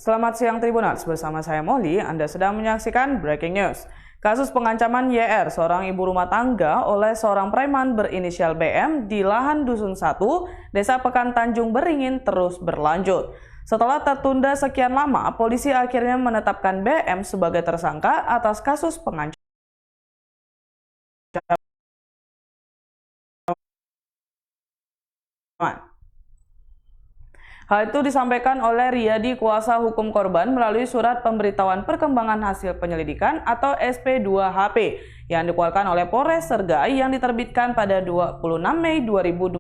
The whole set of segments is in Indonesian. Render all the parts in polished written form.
Selamat siang Tribuners, bersama saya Molly. Anda sedang menyaksikan Breaking News. Kasus pengancaman YR, seorang ibu rumah tangga, oleh seorang preman berinisial BM di lahan Dusun 1, Desa Pekan Tanjung Beringin terus berlanjut. Setelah tertunda sekian lama, polisi akhirnya menetapkan BM sebagai tersangka atas kasus pengancaman. Hal itu disampaikan oleh Riyadi, kuasa hukum korban, melalui surat pemberitahuan perkembangan hasil penyelidikan atau SP2HP yang dikeluarkan oleh Polres Sergai yang diterbitkan pada 26 Mei 2022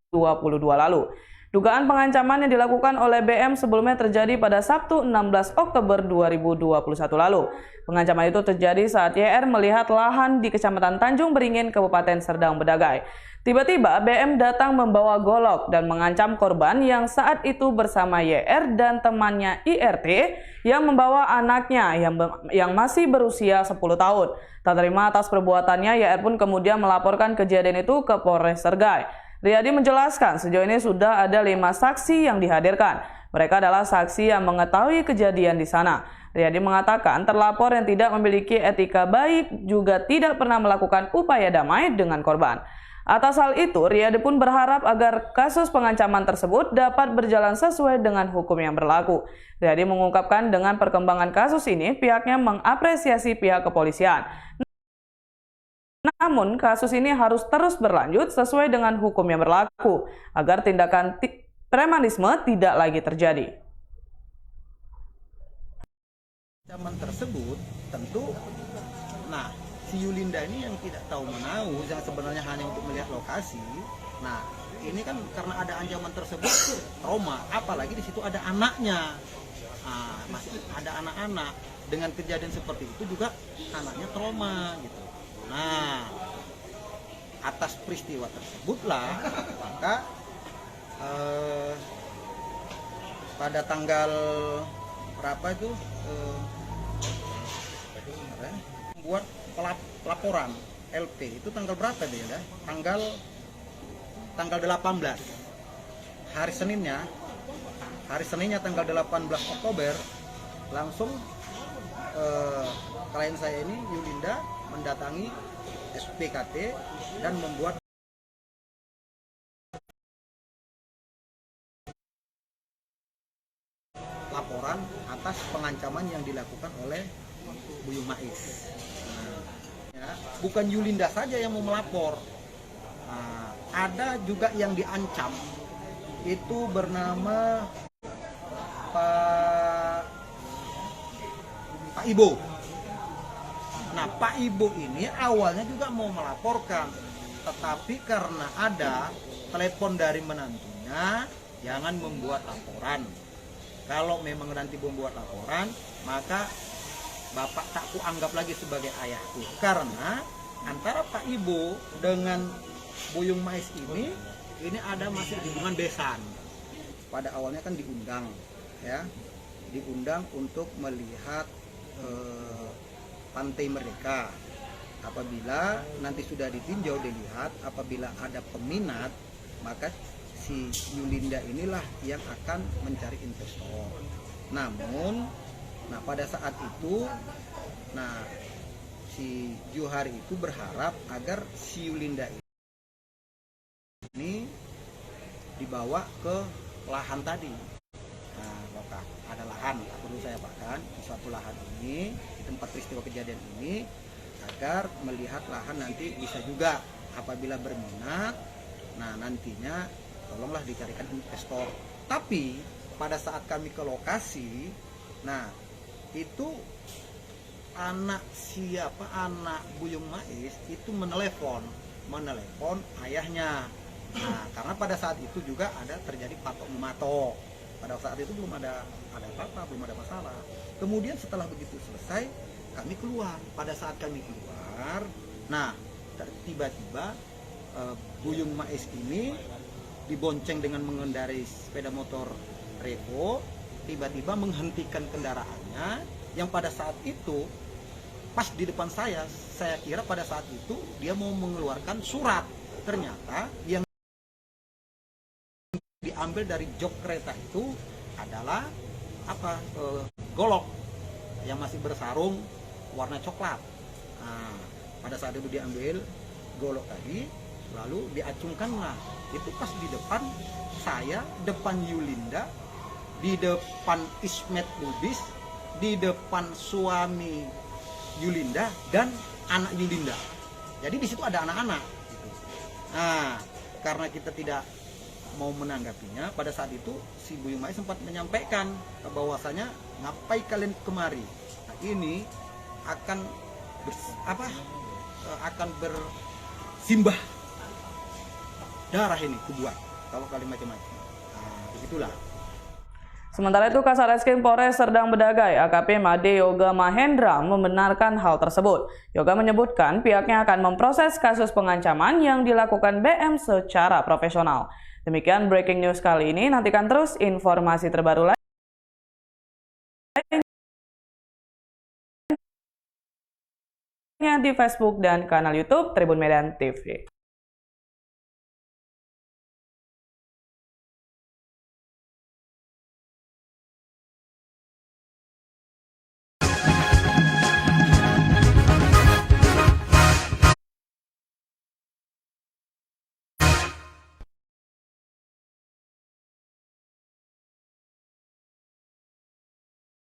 lalu. Dugaan pengancaman yang dilakukan oleh BM sebelumnya terjadi pada Sabtu 16 Oktober 2021 lalu. Pengancaman itu terjadi saat YR melihat lahan di Kecamatan Tanjung Beringin, Kabupaten Serdang Bedagai. Tiba-tiba BM datang membawa golok dan mengancam korban yang saat itu bersama YR dan temannya IRT yang membawa anaknya yang masih berusia 10 tahun. Tak terima atas perbuatannya, YR pun kemudian melaporkan kejadian itu ke Polres Sergai. Riyadi menjelaskan sejauh ini sudah ada 5 saksi yang dihadirkan. Mereka adalah saksi yang mengetahui kejadian di sana. Riyadi mengatakan terlapor yang tidak memiliki etika baik juga tidak pernah melakukan upaya damai dengan korban. Atas hal itu, Riyadi pun berharap agar kasus pengancaman tersebut dapat berjalan sesuai dengan hukum yang berlaku. Riyadi mengungkapkan dengan perkembangan kasus ini, pihaknya mengapresiasi pihak kepolisian. Namun, kasus ini harus terus berlanjut sesuai dengan hukum yang berlaku, agar tindakan premanisme tidak lagi terjadi. Ancaman tersebut tentu, si Yulinda ini yang tidak tahu menahu, yang sebenarnya hanya untuk melihat lokasi. Nah, ini kan karena ada ancaman tersebut trauma, apalagi di situ ada anaknya. Masih ada anak-anak, dengan kejadian seperti itu juga anaknya trauma gitu. Nah, atas peristiwa tersebutlah maka pada tanggal berapa itu membuat laporan LP itu tanggal berapa dia ya? Tanggal 18 hari Seninnya tanggal 18 Oktober langsung klien saya ini Yulinda mendatangi SPKT dan membuat laporan atas pengancaman yang dilakukan oleh Buyung Mais. Bukan Yulinda saja yang mau melapor, ada juga yang diancam, itu bernama Pak Ibo. Nah, Pak Ibo ini awalnya juga mau melaporkan, tetapi karena ada telepon dari menantunya, jangan membuat laporan. Kalau memang nanti membuat laporan, maka Bapak tak kuanggap lagi sebagai ayahku, karena antara Pak Ibo dengan Buyung Mais ini ada masih hubungan besan. Pada awalnya kan diundang untuk melihat pantai mereka. Apabila nanti sudah ditinjau, dilihat, apabila ada peminat, maka si Yulinda inilah yang akan mencari investor. Namun pada saat itu, si Johari itu berharap agar si Yulinda ini dibawa ke lahan tadi. Bapak, ada lahan, perlu saya bahkan di suatu lahan ini, di tempat peristiwa kejadian ini, agar melihat lahan nanti bisa juga apabila berminat, nantinya tolonglah dicarikan investor. Tapi pada saat kami ke lokasi, itu anak Buyung Mais itu menelepon ayahnya. Karena pada saat itu juga ada terjadi patok mematok. Pada saat itu belum ada apa-apa, belum ada masalah. Kemudian setelah begitu selesai, kami keluar. Pada saat kami keluar, tiba-tiba Buyung Mais ini dibonceng dengan mengendarai sepeda motor Revo, tiba-tiba menghentikan kendaraannya, yang pada saat itu pas di depan saya kira pada saat itu dia mau mengeluarkan surat. Ternyata yang diambil dari jok kereta itu adalah golok yang masih bersarung warna coklat. Nah, pada saat itu diambil golok tadi, lalu diacungkanlah. Itu pas di depan saya, depan Yulinda, di depan Ismet Lubis, di depan suami Yulinda dan anak Yulinda. Jadi di situ ada anak-anak. Gitu. Nah, karena kita tidak mau menanggapinya, pada saat itu si Buyung Mai sempat menyampaikan bahwasanya ngapai kalian kemari. Nah, ini akan akan bersimbah darah ini kebuat kalau kalian macam-macam. Nah, begitulah. Sementara itu, Kasareskrim Polres Serdang Bedagai AKP Made Yoga Mahendra membenarkan hal tersebut. Yoga menyebutkan pihaknya akan memproses kasus pengancaman yang dilakukan BM secara profesional. Demikian breaking news kali ini. Nantikan terus informasi terbaru lainnya di Facebook dan kanal YouTube Tribun Medan TV.